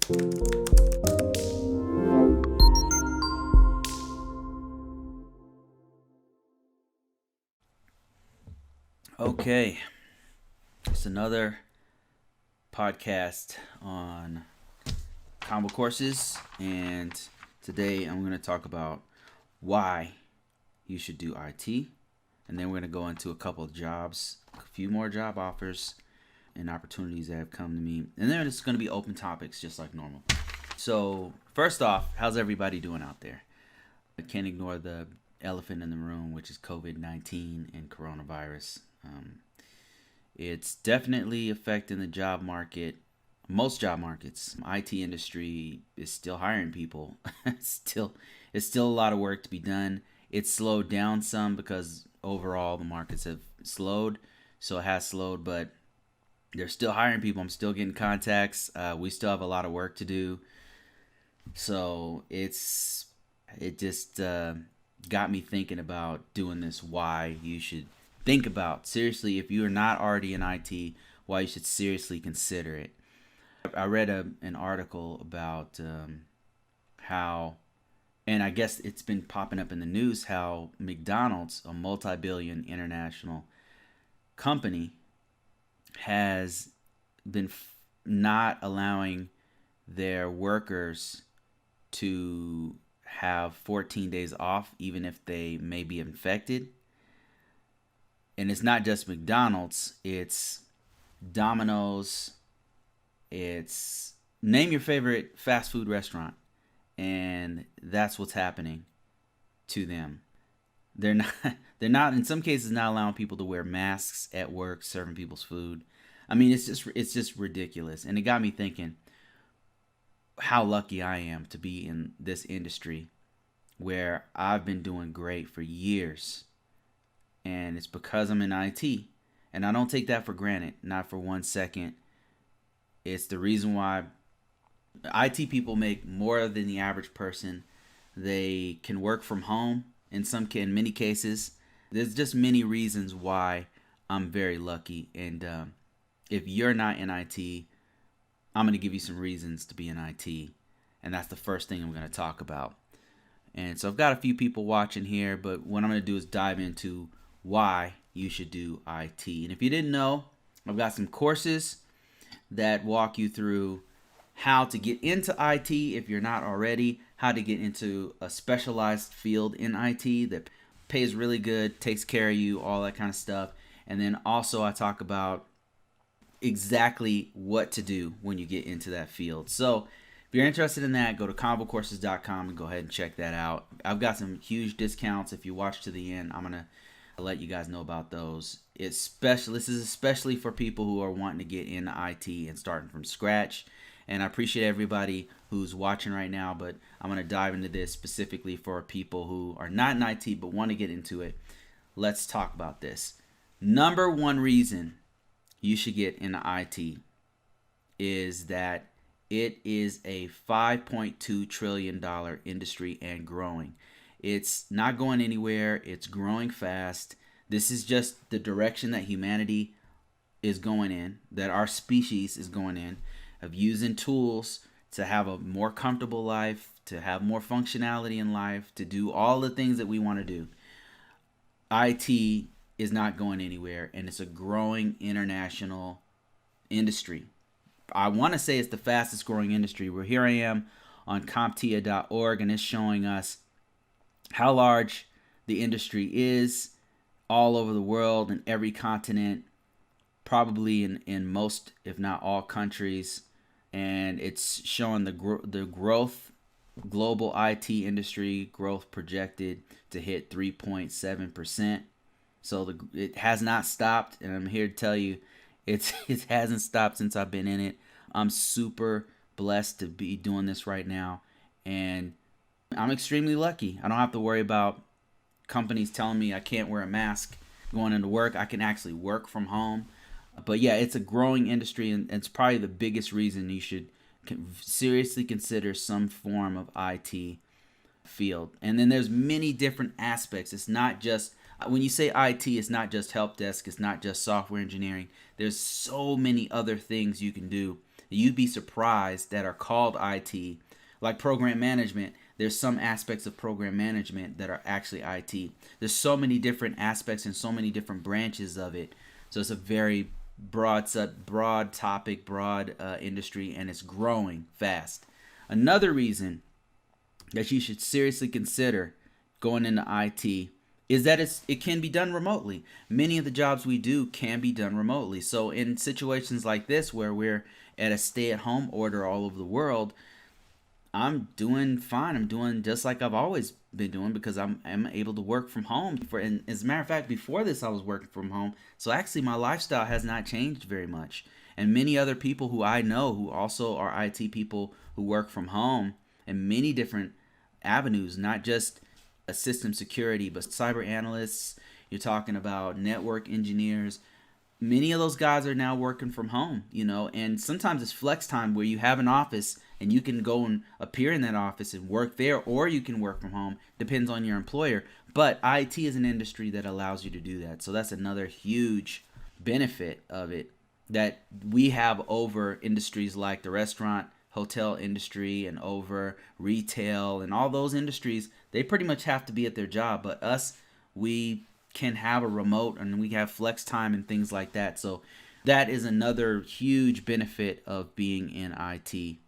Okay, it's another podcast on ConvoCourses, and today I'm going to talk about why you should do IT, and then we're going to go into a couple of jobs, a few more job offers and opportunities that have come to me, and then it's going to be open topics just like normal. So first off, how's everybody doing out there? I can't ignore the elephant in the room, which is COVID-19 and coronavirus. It's definitely affecting the job market. Most job markets. IT industry is still hiring people. it's still a lot of work to be done. It's slowed down some because overall the markets have slowed. So it has slowed, but they're still hiring people. I'm still getting contacts. We still have a lot of work to do. So it just got me thinking about doing this. Why you should think about seriously, if you are not already in IT, why you should seriously consider it. I read an article about how, and I guess it's been popping up in the news, how McDonald's, a multi-billion international company, has been not allowing their workers to have 14 days off even if they may be infected. And it's not just McDonald's, it's Domino's, it's name your favorite fast food restaurant. And that's what's happening to them. They're not in some cases not allowing people to wear masks at work, serving people's food. I mean, it's just ridiculous. And it got me thinking how lucky I am to be in this industry where I've been doing great for years. And it's because I'm in IT. And I don't take that for granted, not for 1 second. It's the reason why IT people make more than the average person. They can work from home in many cases. There's just many reasons why I'm very lucky. And if you're not in IT, I'm going to give you some reasons to be in IT. And that's the first thing I'm going to talk about. And so I've got a few people watching here, but what I'm going to do is dive into why you should do IT. And if you didn't know, I've got some courses that walk you through how to get into IT if you're not already, how to get into a specialized field in IT that pays really good, takes care of you, all that kind of stuff. And then also I talk about exactly what to do when you get into that field. So if you're interested in that, go to ConvoCourses.com and go ahead and check that out. I've got some huge discounts. If you watch to the end, I'm going to let you guys know about those. This is especially for people who are wanting to get into IT and starting from scratch. And I appreciate everybody who's watching right now, but I'm going to dive into this specifically for people who are not in IT but want to get into it. Let's talk about this. Number one reason you should get into IT is that it is a $5.2 trillion industry and growing. It's not going anywhere. It's growing fast. This is just the direction that humanity is going in, that our species is going in, of using tools to have a more comfortable life, to have more functionality in life, to do all the things that we want to do. IT is not going anywhere, and it's a growing international industry. I want to say it's the fastest growing industry. Where here I am on CompTIA.org, and it's showing us how large the industry is all over the world, in every continent, probably in most, if not all, countries. And it's showing the growth, global IT industry growth projected to hit 3.7%. So it has not stopped, and I'm here to tell you it hasn't stopped since I've been in it. I'm super blessed to be doing this right now, and I'm extremely lucky. I don't have to worry about companies telling me I can't wear a mask going into work. I can actually work from home. But yeah, it's a growing industry, and it's probably the biggest reason you should seriously consider some form of IT field. And then there's many different aspects. It's not just, when you say IT, it's not just help desk, it's not just software engineering. There's so many other things you can do you'd be surprised that are called IT, like program management. There's some aspects of program management that are actually IT. There's so many different aspects and so many different branches of it. So it's a very broad topic, broad industry, and it's growing fast. Another reason that you should seriously consider going into IT is that it can be done remotely. Many of the jobs we do can be done remotely. So in situations like this where we're at a stay-at-home order all over the world, I'm doing fine. I'm doing just like I've always been doing because I'm able to work from home. And as a matter of fact, before this, I was working from home. So actually, my lifestyle has not changed very much. And many other people who I know who also are IT people who work from home in many different avenues, not just a system security, but cyber analysts. You're talking about network engineers. Many of those guys are now working from home, and sometimes it's flex time where you have an office and you can go and appear in that office and work there, or you can work from home. Depends on your employer. But IT is an industry that allows you to do that. So that's another huge benefit of it that we have over industries like the restaurant, hotel industry, and over retail and all those industries. They pretty much have to be at their job. But us, we can have a remote and we have flex time and things like that. So that is another huge benefit of being in IT.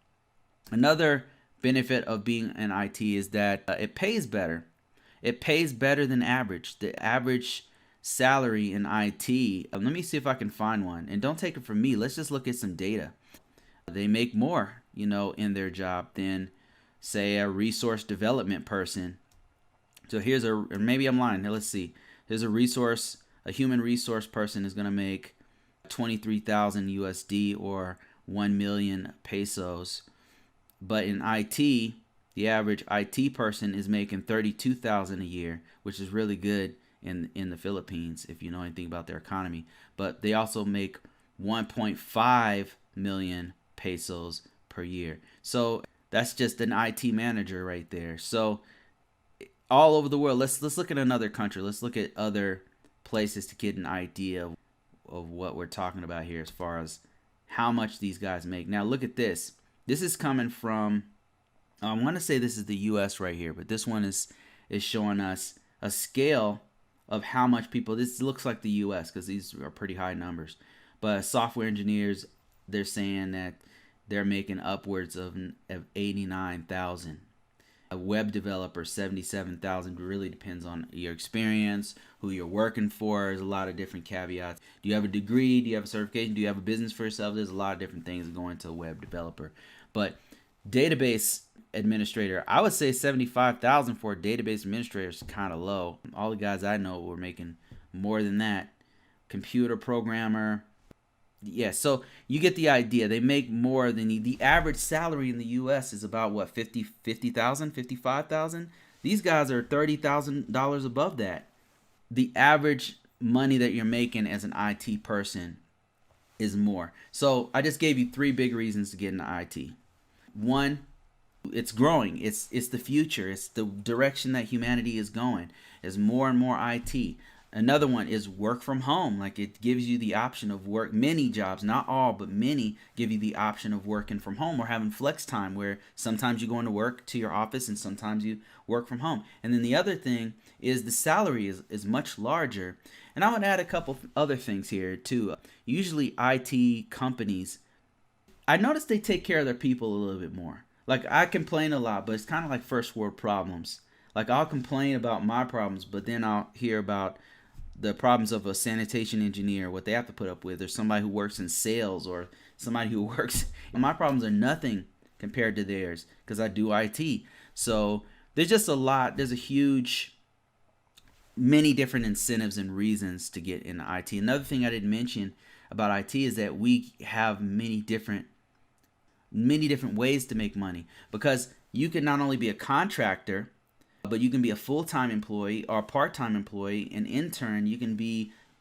Another benefit of being in IT is that it pays better. It pays better than average. The average salary in IT, let me see if I can find one. And don't take it from me. Let's just look at some data. They make more, in their job than, say, a resource development person. So or maybe I'm lying. Now let's see. Here's a human resource person is going to make 23,000 USD or 1 million pesos. But in IT, the average IT person is making 32,000 a year, which is really good in the Philippines if you know anything about their economy. But they also make 1.5 million pesos per year. So that's just an IT manager right there. So all over the world, let's look at another country. Let's look at other places to get an idea of what we're talking about here as far as how much these guys make. Now look at this. This is coming from, I want to say this is the US right here, but this one is showing us a scale of how much people, this looks like the US because these are pretty high numbers. But software engineers, they're saying that they're making upwards of 89,000. A web developer, 77,000. Really depends on your experience, who you're working for. There's a lot of different caveats. Do you have a degree? Do you have a certification? Do you have a business for yourself? There's a lot of different things that go into a web developer. But database administrator, I would say 75,000 for a database administrator is kind of low. All the guys I know were making more than that. Computer programmer. Yeah, so you get the idea. They make more than the average salary in the U.S. is about what, 50,000, 55,000. These guys are $30,000 above that. The average money that you're making as an IT person is more. So I just gave you 3 big reasons to get into IT. One, it's growing. It's the future. It's the direction that humanity is going. There's more and more IT. Another one is work from home. Like, it gives you the option of work. Many jobs, not all, but many give you the option of working from home or having flex time where sometimes you go into work to your office and sometimes you work from home. And then the other thing is the salary is much larger. And I would add a couple other things here too. Usually IT companies, I notice they take care of their people a little bit more. Like, I complain a lot, but it's kind of like first world problems. Like, I'll complain about my problems, but then I'll hear about the problems of a sanitation engineer, what they have to put up with, or somebody who works in sales, or somebody who works. My problems are nothing compared to theirs because I do IT. So there's just a lot. There's many different incentives and reasons to get into IT. Another thing I didn't mention about IT is that we have many different ways to make money, because you can not only be a contractor, but you can be a full-time employee or a part-time employee, an intern. You can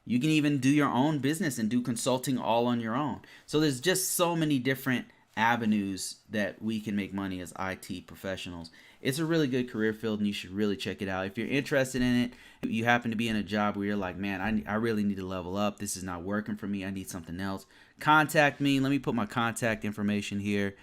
even do your own business and do consulting all on your own. So there's just so many different avenues that we can make money as IT professionals. It's a really good career field and you should really check it out. If you're interested in it, you happen to be in a job where you're like, man, I really need to level up. This is not working for me. I need something else. contact me. Let me put my contact information here.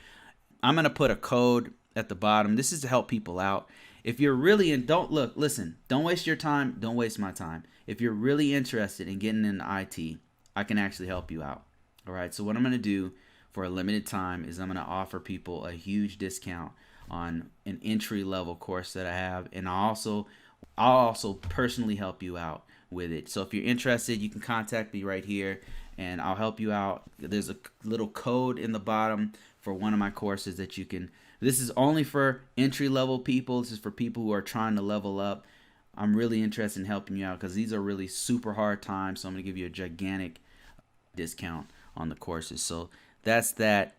I'm going to put a code at the bottom. This is to help people out. If you're really in, listen, don't waste your time. Don't waste my time. If you're really interested in getting into IT, I can actually help you out. All right. So what I'm going to do for a limited time is I'm going to offer people a huge discount on an entry level course that I have. And I'll also personally help you out with it. So if you're interested, you can contact me right here and I'll help you out. There's a little code in the bottom for one of my courses that you can. This is only for entry level people. This is for people who are trying to level up. I'm really interested in helping you out because these are really super hard times. So I'm going to give you a gigantic discount on the courses. So that's that.